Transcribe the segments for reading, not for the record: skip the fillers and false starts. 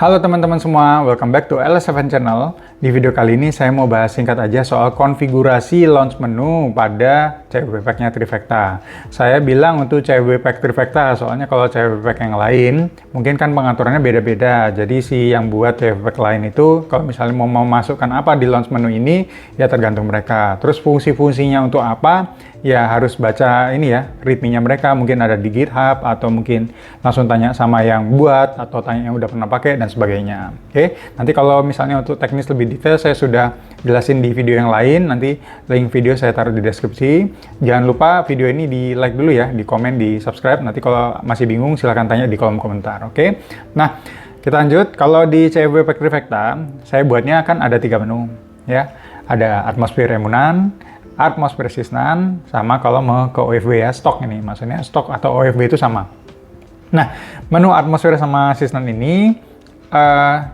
Halo teman-teman semua, welcome back to LS7 Channel. Di video kali ini saya mau bahas singkat aja soal konfigurasi launch menu pada CWP Pack-nya Trifecta. Saya bilang untuk CWP Pack Trifecta, soalnya kalau CWP Pack yang lain, mungkin kan pengaturannya beda-beda. Jadi si yang buat CWP Pack lain itu, kalau misalnya mau memasukkan apa di launch menu ini, ya tergantung mereka. Terus fungsi-fungsinya untuk apa, ya harus baca ini ya, readme-nya mereka. Mungkin ada di GitHub, atau mungkin langsung tanya sama yang buat, atau tanya yang udah pernah pakai, dan sebagainya. Oke, nanti kalau misalnya untuk teknis lebih detail saya sudah jelasin di video yang lain, nanti link video saya taruh di deskripsi. Jangan lupa video ini di like dulu ya, di komen, di subscribe. Nanti kalau masih bingung silahkan tanya di kolom komentar. Oke, nah kita lanjut. Kalau di CWP Pack Trifecta saya buatnya kan ada 3 menu ya, ada atmosfer emunan, atmosfer sysnan, sama kalau mau ke OFW ya, stok ini, maksudnya stok atau OFW itu sama. Nah, menu atmosfer sama sysnan ini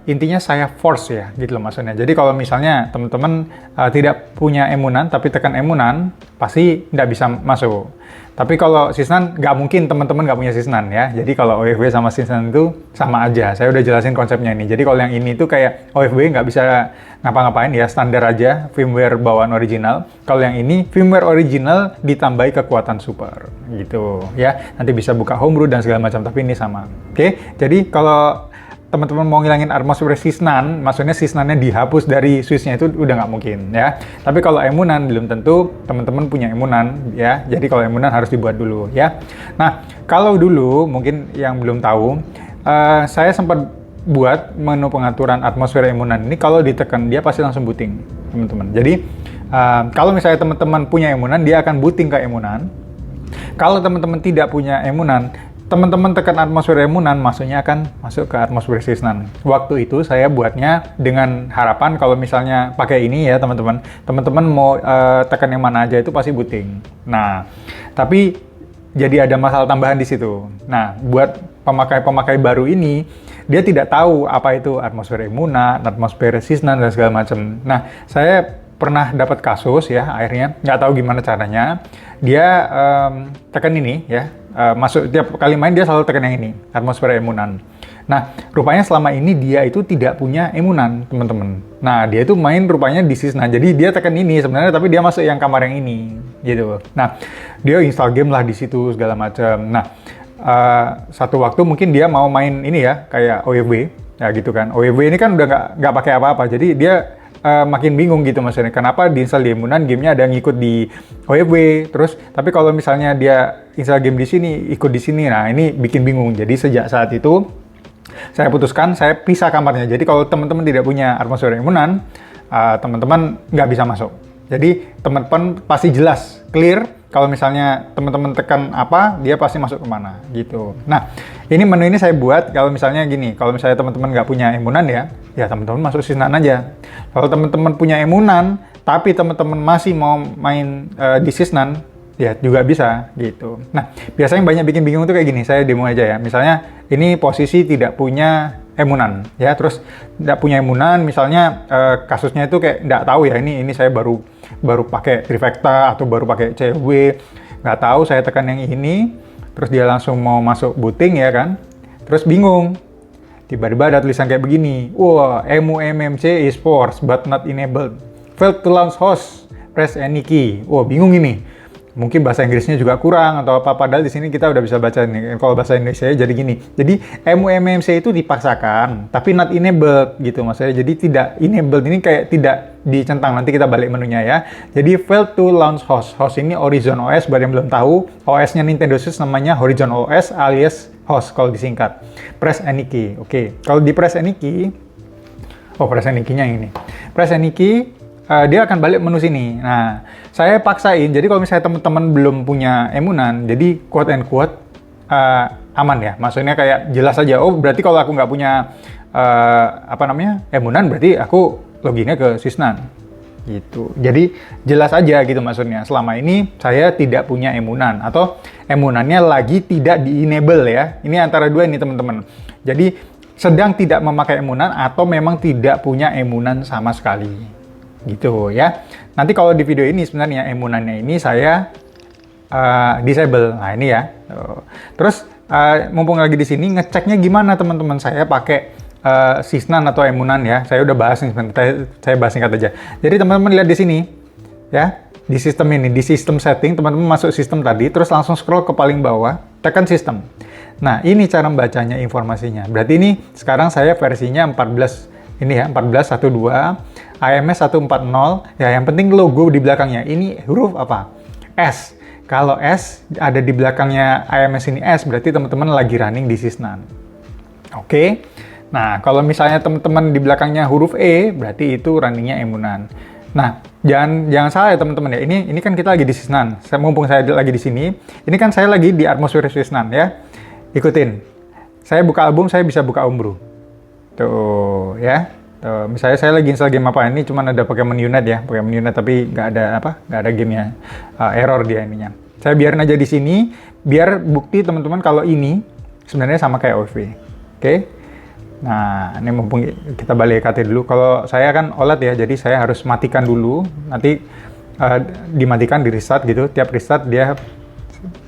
intinya saya force ya, gitu loh maksudnya. Jadi kalau misalnya teman-teman tidak punya emunan, tapi tekan emunan, pasti nggak bisa masuk. Tapi kalau sysnan, nggak mungkin teman-teman nggak punya sysnan ya. Jadi kalau OFW sama sysnan itu sama aja. Saya udah jelasin konsepnya ini. Jadi kalau yang ini tuh kayak OFW nggak bisa ngapa-ngapain ya, standar aja, firmware bawaan original. Kalau yang ini, firmware original ditambahi kekuatan super, gitu ya. Nanti bisa buka homebrew dan segala macam, tapi ini sama. Oke, jadi kalau teman-teman mau ngilangin atmosfer sysnan, maksudnya sysnannya dihapus dari switch-nya, itu udah nggak mungkin ya. Tapi kalau emunan belum tentu teman-teman punya emunan ya. Jadi kalau emunan harus dibuat dulu ya. Nah, kalau dulu mungkin yang belum tahu, saya sempat buat menu pengaturan atmosfer emunan ini. Kalau ditekan dia pasti langsung booting, teman-teman. Jadi kalau misalnya teman-teman punya emunan, dia akan booting ke emunan. Kalau teman-teman tidak punya emunan, teman-teman tekan atmosfer emunan, maksudnya akan masuk ke atmosfer sysnan. Waktu itu saya buatnya dengan harapan kalau misalnya pakai ini ya teman-teman, teman-teman mau tekan yang mana aja itu pasti booting. Nah, tapi jadi ada masalah tambahan di situ. Nah, buat pemakai-pemakai baru ini, dia tidak tahu apa itu atmosfer emunan, atmosfer sysnan, dan segala macam. Nah, saya pernah dapat kasus ya, akhirnya nggak tahu gimana caranya, dia tekan ini ya, masuk tiap kali main dia selalu tekan yang ini, atmosfer emunan. Nah, rupanya selama ini dia itu tidak punya emunan, teman-teman. Nah, dia itu main rupanya di sysnan, jadi dia tekan ini sebenarnya, tapi dia masuk yang kamar yang ini, gitu. Nah, dia install game lah di situ segala macam. Nah, satu waktu mungkin dia mau main ini ya, kayak OFW, ya gitu kan. OFW ini kan udah nggak pakai apa-apa, jadi dia makin bingung gitu maksudnya, kenapa diinstal di emunan, gamenya ada yang ngikut di OFW, terus tapi kalau misalnya dia install game di sini, ikut di sini, nah ini bikin bingung. Jadi sejak saat itu saya putuskan saya pisah kamarnya. Jadi kalau teman-teman tidak punya atmosfer emunan, teman-teman nggak bisa masuk. Jadi teman-teman pasti jelas, clear, kalau misalnya teman-teman tekan apa, dia pasti masuk kemana, gitu. Nah, ini menu ini saya buat, kalau misalnya gini, kalau misalnya teman-teman nggak punya emunan ya teman-teman masuk sysnan aja. Kalau teman-teman punya emunan, tapi teman-teman masih mau main di sysnan, ya juga bisa, gitu. Nah, biasanya banyak bikin bingung tuh kayak gini, saya demo aja ya. Misalnya, ini posisi tidak punya emunan, ya, terus tidak punya emunan, misalnya kasusnya itu kayak nggak tahu ya, ini saya baru pakai Trifecta atau baru pakai CW, nggak tahu, saya tekan yang ini, terus dia langsung mau masuk booting ya kan, terus bingung, tiba-tiba ada tulisan kayak begini, wah, EMU MMC is forced but not enabled, failed to launch host, press any key. Wah, bingung ini. Mungkin bahasa Inggrisnya juga kurang atau apa, padahal di sini kita udah bisa baca nih. Kalau bahasa Indonesia jadi gini. Jadi MUMMC itu dipaksakan tapi not enabled gitu maksudnya. Jadi tidak enabled ini kayak tidak dicentang. Nanti kita balik menunya ya. Jadi failed to launch host. Host ini Horizon OS, buat yang belum tahu, OS-nya Nintendo Switch namanya Horizon OS alias host kalau disingkat. Press any key. Oke. Kalau di press any key, press any key-nya yang ini. Press any key, dia akan balik menu sini. Nah, saya paksain. Jadi kalau misalnya teman-teman belum punya emunan, jadi quote and quote aman ya. Maksudnya kayak jelas aja. Oh, berarti kalau aku nggak punya emunan, berarti aku loginnya ke sysnan. Gitu. Jadi jelas aja gitu maksudnya. Selama ini saya tidak punya emunan atau emunannya lagi tidak di-enable ya. Ini antara dua ini teman-teman. Jadi sedang tidak memakai emunan atau memang tidak punya emunan sama sekali. Gitu ya. Nanti kalau di video ini sebenarnya emunannya ini saya disable. Nah, ini ya. Terus mumpung lagi di sini, ngeceknya gimana teman-teman? Saya pakai Sysnan atau Emunan ya. Saya udah bahas nih, saya bahas singkat aja. Jadi teman-teman lihat di sini ya, di sistem ini, di sistem setting, teman-teman masuk sistem tadi, terus langsung scroll ke paling bawah, tekan sistem. Nah, ini cara membacanya informasinya. Berarti ini sekarang saya versinya 14, ini ya, 14.12, AMS 140, ya yang penting logo di belakangnya. Ini huruf apa? S. Kalau S ada di belakangnya AMS ini S, berarti teman-teman lagi running di Sysnan. Oke. Nah, kalau misalnya teman-teman di belakangnya huruf E, berarti itu runningnya Emunan. Nah, jangan salah ya teman-teman ya. Ini kan kita lagi di Sysnan. Mumpung saya lagi di sini, ini kan saya lagi di atmosfer Sysnan ya. Ikutin. Saya buka album, saya bisa buka Umbro. Tuh, ya. Tuh, misalnya saya lagi install game apa, ini cuma ada Pokemon Unite ya, Pokemon Unite, tapi nggak ada gamenya, error dia ininya. Saya biarin aja di sini, biar bukti teman-teman kalau ini sebenarnya sama kayak OV. Oke? Nah, ini mumpung kita balik KT dulu. Kalau saya kan OLED ya, jadi saya harus matikan dulu. Nanti dimatikan, di restart gitu. Tiap restart dia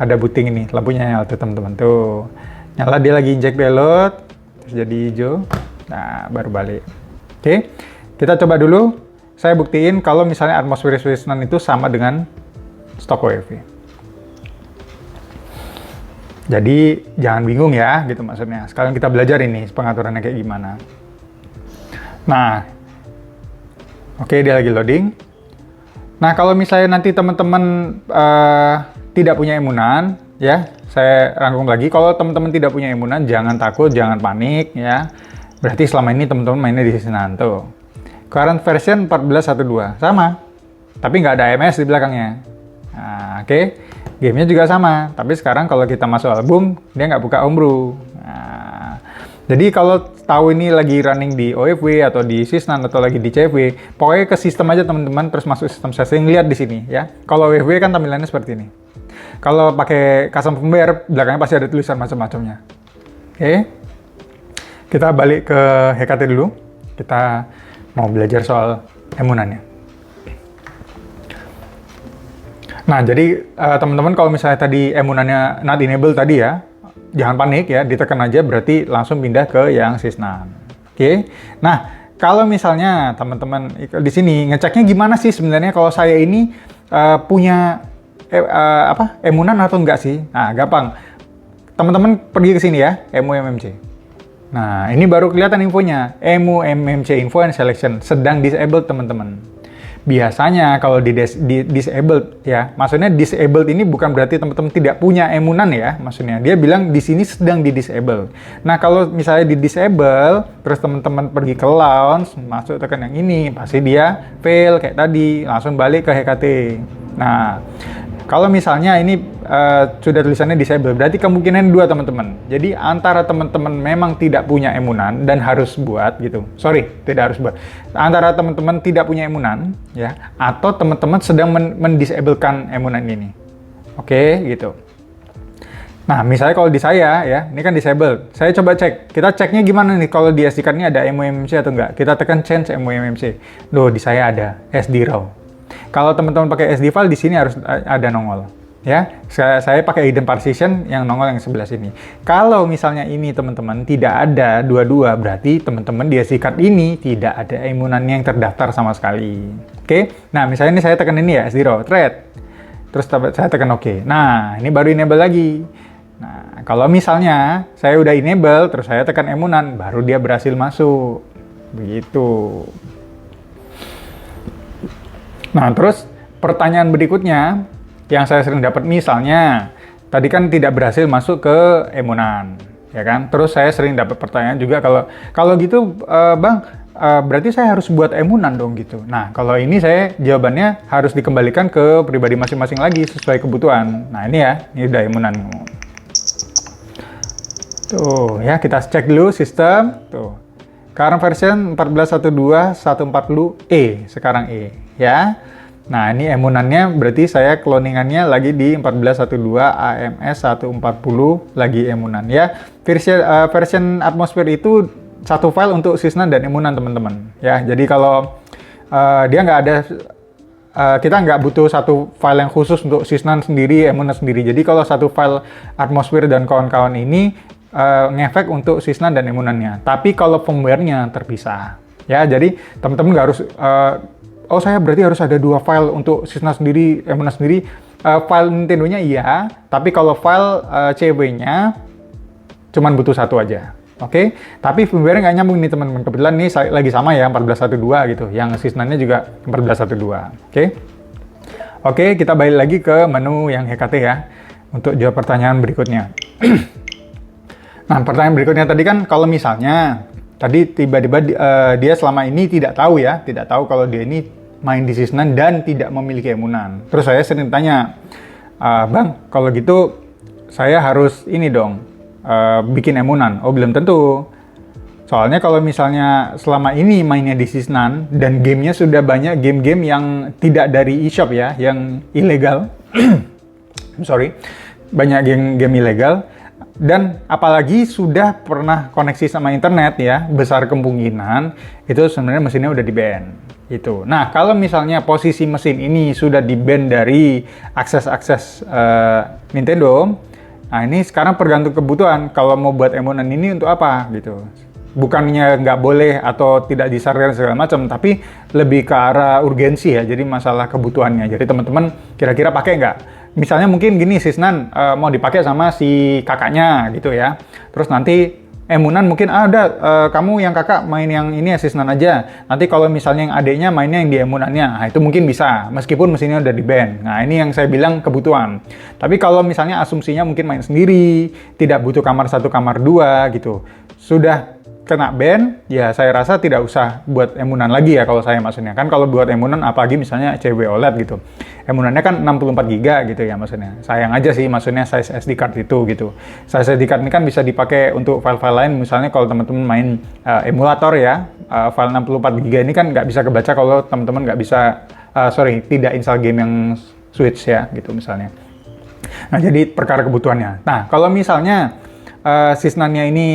ada booting ini, lampunya nyala tuh teman-teman. Tuh, nyala, dia lagi inject payload, terus jadi hijau. Nah, baru balik. Oke, kita coba dulu. Saya buktiin kalau misalnya atmosfer Sysnan itu sama dengan stok OEV. Jadi jangan bingung ya, gitu maksudnya. Sekarang kita belajar ini pengaturannya kayak gimana. Nah, oke, dia lagi loading. Nah, kalau misalnya nanti teman-teman tidak punya Emunan, ya, saya rangkum lagi. Kalau teman-teman tidak punya Emunan, jangan takut, jangan panik, ya. Berarti selama ini teman-teman mainnya di Sysnan tuh. Current version 14.12, sama. Tapi nggak ada AMS di belakangnya. Nah, oke. Gamenya juga sama, tapi sekarang kalau kita masuk album, dia nggak buka Umbro. Nah, jadi kalau tahu ini lagi running di OFW atau di Sysnan atau lagi di CFW, pokoknya ke sistem aja teman-teman, terus masuk sistem setting, lihat di sini ya. Kalau OFW kan tampilannya seperti ini. Kalau pakai custom firmware, belakangnya pasti ada tulisan macam-macamnya. Oke, kita balik ke HKT dulu. Kita mau belajar soal emunannya. Nah, jadi teman-teman kalau misalnya tadi emunannya not enable tadi ya, jangan panik ya, ditekan aja berarti langsung pindah ke yang Sysnan. Oke. Nah, kalau misalnya teman-teman di sini ngeceknya gimana sih sebenarnya kalau saya ini punya emunan atau enggak sih? Nah, gampang. Teman-teman pergi ke sini ya, EMU-MMC. Nah, ini baru kelihatan infonya. EMU-MMC Info and Selection sedang disabled, teman-teman. Biasanya kalau di disabled ya, maksudnya disabled ini bukan berarti teman-teman tidak punya emunan ya, maksudnya dia bilang di sini sedang di disable. Nah, kalau misalnya di disable terus teman-teman pergi ke launch, masuk tekan yang ini, pasti dia fail kayak tadi, langsung balik ke HKT. Nah, kalau misalnya ini sudah tulisannya disable, berarti kemungkinan dua teman-teman. Jadi antara teman-teman memang tidak punya emunan dan harus buat gitu. Sorry, tidak harus buat. Antara teman-teman tidak punya emunan ya, atau teman-teman sedang mendisablekan emunan ini. Oke, gitu. Nah, misalnya kalau di saya ya, ini kan disable. Saya coba cek. Kita ceknya gimana nih kalau di SD card-nya ada EMU-MMC atau enggak? Kita tekan change EMU-MMC. Loh, di saya ada SD RAW. Kalau teman-teman pakai SD file, di sini harus ada nongol. Ya, saya pakai hidden partition yang nongol yang sebelah sini. Kalau misalnya ini teman-teman tidak ada dua-dua, berarti teman-teman di SD card ini tidak ada emunannya yang terdaftar sama sekali. Oke, nah misalnya ini saya tekan ini ya, SD RAW, thread. Terus saya tekan OK. Nah, ini baru enable lagi. Nah, kalau misalnya saya udah enable, terus saya tekan emunan, baru dia berhasil masuk. Begitu. Nah, terus pertanyaan berikutnya yang saya sering dapat, misalnya tadi kan tidak berhasil masuk ke emunan, ya kan? Terus saya sering dapat pertanyaan juga kalau gitu, Bang, berarti saya harus buat emunan dong gitu. Nah, kalau ini saya jawabannya harus dikembalikan ke pribadi masing-masing lagi sesuai kebutuhan. Nah, ini ya, ini udah emunan. Tuh, ya kita cek dulu sistem. Tuh. Current version 14.12 140E, sekarang E, ya. Nah, ini emunannya berarti saya cloningannya lagi di 14.12 AMS 140 lagi emunan ya. Version atmosfer itu satu file untuk Sysnan dan emunan, teman-teman. Ya, jadi kalau dia nggak ada, kita nggak butuh satu file yang khusus untuk Sysnan sendiri, emunan sendiri. Jadi kalau satu file atmosfer dan kawan-kawan ini ngefek untuk sysnan dan emunannya. Tapi kalau firmware-nya terpisah. Ya, jadi teman-teman nggak harus, oh saya berarti harus ada 2 file untuk sysnan sendiri, emunan sendiri. File Nintendo-nya iya, tapi kalau file CW-nya cuman butuh 1 aja. Oke, tapi firmware nggak nyambung nih teman-teman. Kebetulan nih lagi sama ya 14.1.2 gitu. Yang sysnannya juga 14.1.2. Oke, kita balik lagi ke menu yang HKT ya untuk jawab pertanyaan berikutnya. Nah, pertanyaan berikutnya tadi kan kalau misalnya tadi tiba-tiba dia selama ini tidak tahu kalau dia ini main di sysnan dan tidak memiliki emunan. Terus saya sering tanya, Bang, kalau gitu saya harus ini dong, bikin emunan. Oh, belum tentu. Soalnya kalau misalnya selama ini mainnya di sysnan dan gamenya sudah banyak game-game yang tidak dari eShop ya, yang ilegal. Sorry, banyak game ilegal. Dan apalagi sudah pernah koneksi sama internet ya, besar kemungkinan itu sebenarnya mesinnya udah di-ban. Gitu. Nah, kalau misalnya posisi mesin ini sudah di-ban dari akses Nintendo, nah ini sekarang tergantung kebutuhan. Kalau mau buat emunan ini untuk apa gitu. Bukannya nggak boleh atau tidak disarankan segala macam, tapi lebih ke arah urgensi ya. Jadi masalah kebutuhannya. Jadi teman-teman kira-kira pakai nggak? Misalnya mungkin gini, sysnan mau dipakai sama si kakaknya gitu ya. Terus nanti emunan mungkin ada kamu yang kakak main yang ini ya sysnan aja. Nanti kalau misalnya yang adiknya mainnya yang di emunannya, nah itu mungkin bisa meskipun mesinnya udah di-ban. Nah, ini yang saya bilang kebutuhan. Tapi kalau misalnya asumsinya mungkin main sendiri, tidak butuh kamar 1 kamar 2 gitu. Sudah kena ban, ya saya rasa tidak usah buat emunan lagi ya kalau saya maksudnya. Kan kalau buat emunan apalagi misalnya CW OLED gitu. Emunannya kan 64 GB gitu ya maksudnya. Sayang aja sih maksudnya size SD card itu gitu. Size SD card ini kan bisa dipakai untuk file-file lain, misalnya kalau teman-teman main emulator ya, file 64 GB ini kan nggak bisa kebaca kalau teman-teman nggak bisa, tidak install game yang Switch ya gitu misalnya. Nah, jadi perkara kebutuhannya. Nah, kalau misalnya sysnannya ini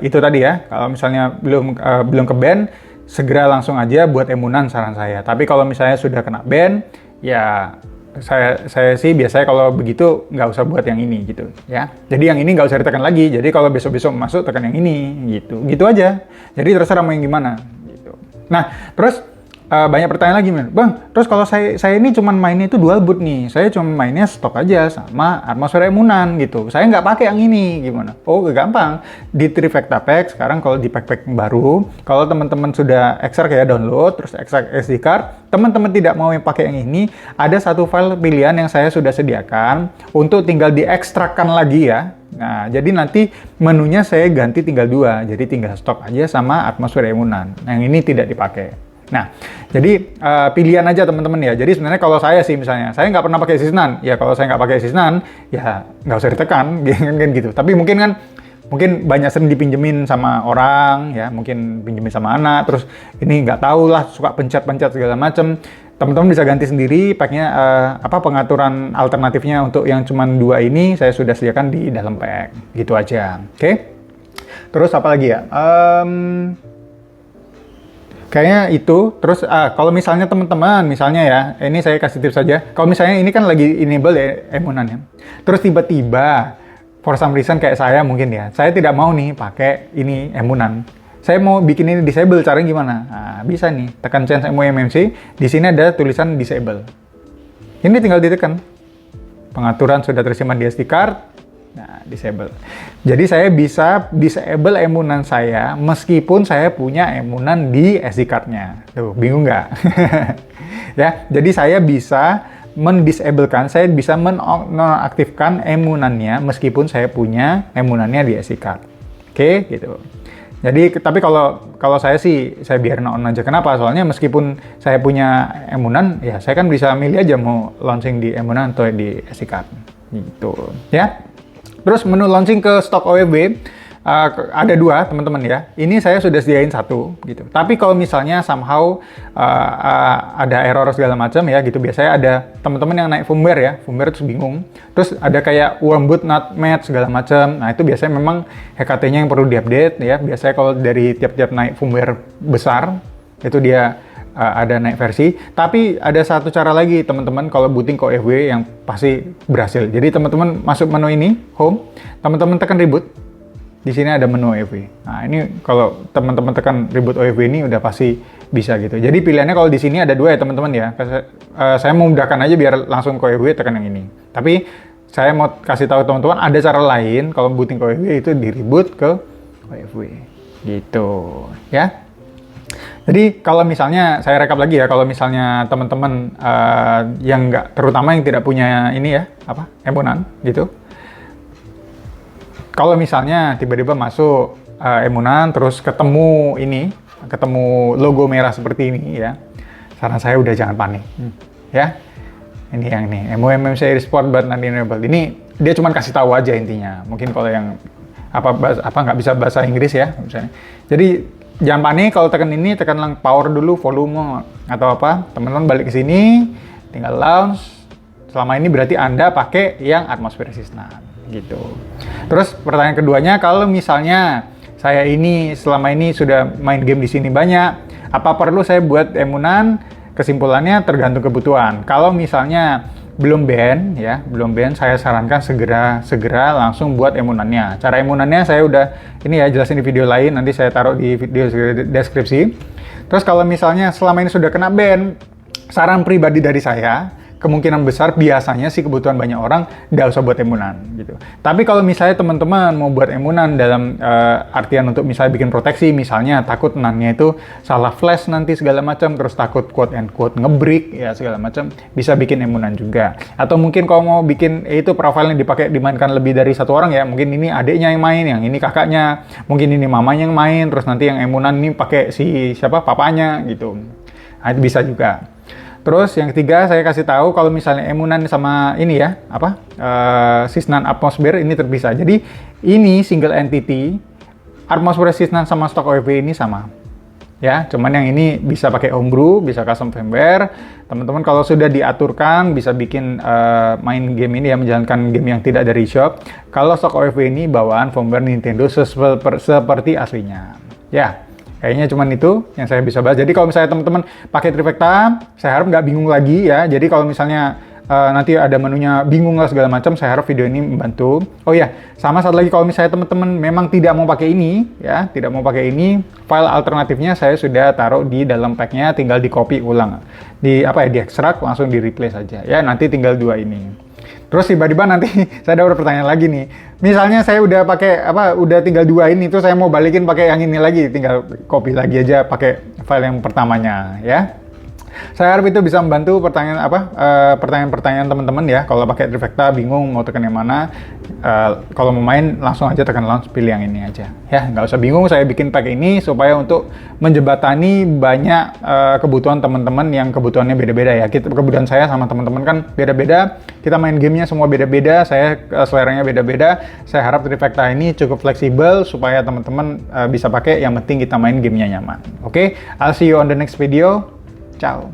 itu tadi ya, kalau misalnya belum ke ban, segera langsung aja buat emunan saran saya. Tapi kalau misalnya sudah kena ban, ya saya sih biasanya kalau begitu nggak usah buat yang ini gitu ya. Jadi yang ini nggak usah ditekan lagi. Jadi kalau besok-besok masuk tekan yang ini gitu aja. Jadi terserah mau yang gimana gitu. Nah, terus banyak pertanyaan lagi, Bang. Terus kalau saya ini cuman mainnya itu dual boot nih, saya cuma mainnya stok aja sama atmosfer emunan gitu. Saya nggak pakai yang ini, gimana? Oh, gampang. Di Trifecta Pack sekarang kalau di pack-pack baru, kalau teman-teman sudah extract ya download, terus extract SD card, teman-teman tidak mau yang pakai yang ini, ada satu file pilihan yang saya sudah sediakan untuk tinggal diekstrakkan lagi ya. Nah, jadi nanti menunya saya ganti tinggal 2, jadi tinggal stok aja sama atmosfer emunan. Yang ini tidak dipakai. Nah, jadi pilihan aja teman-teman ya. Jadi sebenarnya kalau saya sih misalnya, saya nggak pernah pakai sysnan. Ya kalau saya nggak pakai sysnan, ya nggak usah ditekan, kan gitu. Tapi mungkin banyak sering dipinjemin sama orang, ya mungkin pinjemin sama anak. Terus ini nggak tahu lah, suka pencet-pencet segala macem. Teman-teman bisa ganti sendiri packnya, pengaturan alternatifnya untuk yang cuma 2 ini saya sudah sediakan di dalam pack. Gitu aja. Oke? Terus apa lagi ya? Kayaknya itu. Terus kalau misalnya teman-teman, misalnya ya, ini saya kasih tips saja. Kalau misalnya ini kan lagi enable ya emunan ya. Terus tiba-tiba for some reason kayak saya mungkin ya, saya tidak mau nih pakai ini emunan. Saya mau bikin ini disable, caranya gimana? Nah, bisa nih, tekan change MMC, di sini ada tulisan disable. Ini tinggal ditekan. Pengaturan sudah tersimpan di SD card. Nah, disable. Jadi saya bisa disable emunan saya meskipun saya punya emunan di SD card-nya. Tuh, bingung nggak? Ya, jadi saya bisa mendisablekan, saya bisa menonaktifkan emunannya meskipun saya punya emunannya di SD card. Oke, gitu. Jadi, tapi kalau saya sih, saya biarin on aja. Kenapa? Soalnya meskipun saya punya emunan, ya saya kan bisa milih aja mau launching di emunan atau di SD card. Gitu, ya. Terus menu launching ke stok OWB, ada 2 teman-teman ya. Ini saya sudah sediain 1 gitu. Tapi kalau misalnya somehow ada error segala macam ya gitu, biasanya ada teman-teman yang naik firmware ya, firmware terus bingung. Terus ada kayak wormboot not match segala macam. Nah, itu biasanya memang HKT-nya yang perlu diupdate ya. Biasanya kalau dari tiap-tiap naik firmware besar itu dia ada naik versi. Tapi ada satu cara lagi teman-teman kalau booting ke OWB yang pasti berhasil. Jadi teman-teman masuk menu ini, home, teman-teman tekan reboot. di sini ada menu OFW. Nah, ini kalau teman-teman tekan reboot OFW ini udah pasti bisa gitu. Jadi pilihannya kalau di sini ada dua ya teman-teman ya. Saya mau mudahkan aja biar langsung ke OFW tekan yang ini. Tapi saya mau kasih tahu teman-teman ada cara lain kalau booting ke OFW itu di reboot ke OFW gitu ya. Jadi kalau misalnya saya rekap lagi ya, kalau misalnya teman-teman yang nggak, terutama yang tidak punya ini ya, emunan gitu. Kalau misalnya tiba-tiba masuk emunan terus ketemu logo merah seperti ini ya, saran saya udah jangan panik ya. Ini yang nih, MOMMC Sport but not enabled. Ini dia cuma kasih tahu aja intinya. Mungkin kalau yang nggak bisa bahasa Inggris ya misalnya. Jadi jangan panik kalau tekan ini, tekan power dulu, volume atau apa. Teman-teman balik ke sini, tinggal launch. Selama ini berarti Anda pakai yang atmosfer resistant gitu. Terus pertanyaan keduanya, kalau misalnya saya ini selama ini sudah main game di sini banyak, apa perlu saya buat emunan? Kesimpulannya tergantung kebutuhan. Kalau misalnya belum ban, saya sarankan segera langsung buat emunannya. Cara emunannya saya udah ini ya jelasin di video lain, nanti saya taruh di video deskripsi. Terus kalau misalnya selama ini sudah kena ban, saran pribadi dari saya, kemungkinan besar biasanya sih kebutuhan banyak orang nggak usah buat emunan gitu. Tapi kalau misalnya teman-teman mau buat emunan dalam artian untuk misalnya bikin proteksi, misalnya takut nannya itu salah flash nanti segala macam, terus takut quote and quote ngebreak ya segala macam, bisa bikin emunan juga. Atau mungkin kalau mau bikin itu profilnya dimainkan lebih dari satu orang ya, mungkin ini adiknya yang main, yang ini kakaknya, mungkin ini mamanya yang main, terus nanti yang emunan ini pakai si papanya gitu. Nah, itu bisa juga. Terus yang ketiga saya kasih tahu kalau misalnya emunan sama ini ya, Sysnan Atmosphere ini terpisah. Jadi ini single entity, Atmosphere Sysnan sama stock OFW ini sama. Ya, cuman yang ini bisa pakai homebrew, bisa custom firmware. Teman-teman kalau sudah diaturkan bisa bikin main game ini ya, menjalankan game yang tidak dari shop. Kalau stock OFW ini bawaan firmware Nintendo seperti aslinya. Ya. Kayaknya cuman itu yang saya bisa bahas. Jadi kalau misalnya teman-teman pakai Trifecta, saya harap nggak bingung lagi ya. Jadi kalau misalnya nanti ada menunya bingung lah segala macam, saya harap video ini membantu. Oh ya, sama satu lagi kalau misalnya teman-teman memang tidak mau pakai ini, ya, tidak mau pakai ini, file alternatifnya saya sudah taruh di dalam packnya, tinggal di copy ulang, di ekstrak langsung di replace saja. Ya, nanti tinggal dua ini. Terus tiba-tiba nanti saya ada pertanyaan lagi nih. Misalnya saya udah pakai udah tinggal dua ini, terus saya mau balikin pakai yang ini lagi, tinggal copy lagi aja pakai file yang pertamanya ya. Saya harap itu bisa membantu pertanyaan teman-teman ya. Kalau pakai Trifecta bingung mau tekan yang mana, kalau mau main langsung aja tekan launch, pilih yang ini aja ya, nggak usah bingung. Saya bikin pakai ini supaya untuk menjembatani banyak kebutuhan teman-teman yang kebutuhannya beda-beda ya. Kebutuhan saya sama teman-teman kan beda-beda, kita main gamenya semua beda-beda, saya seleranya beda-beda. Saya harap Trifecta ini cukup fleksibel supaya teman-teman bisa pakai, yang penting kita main gamenya nyaman. Oke, I'll see you on the next video. Ciao.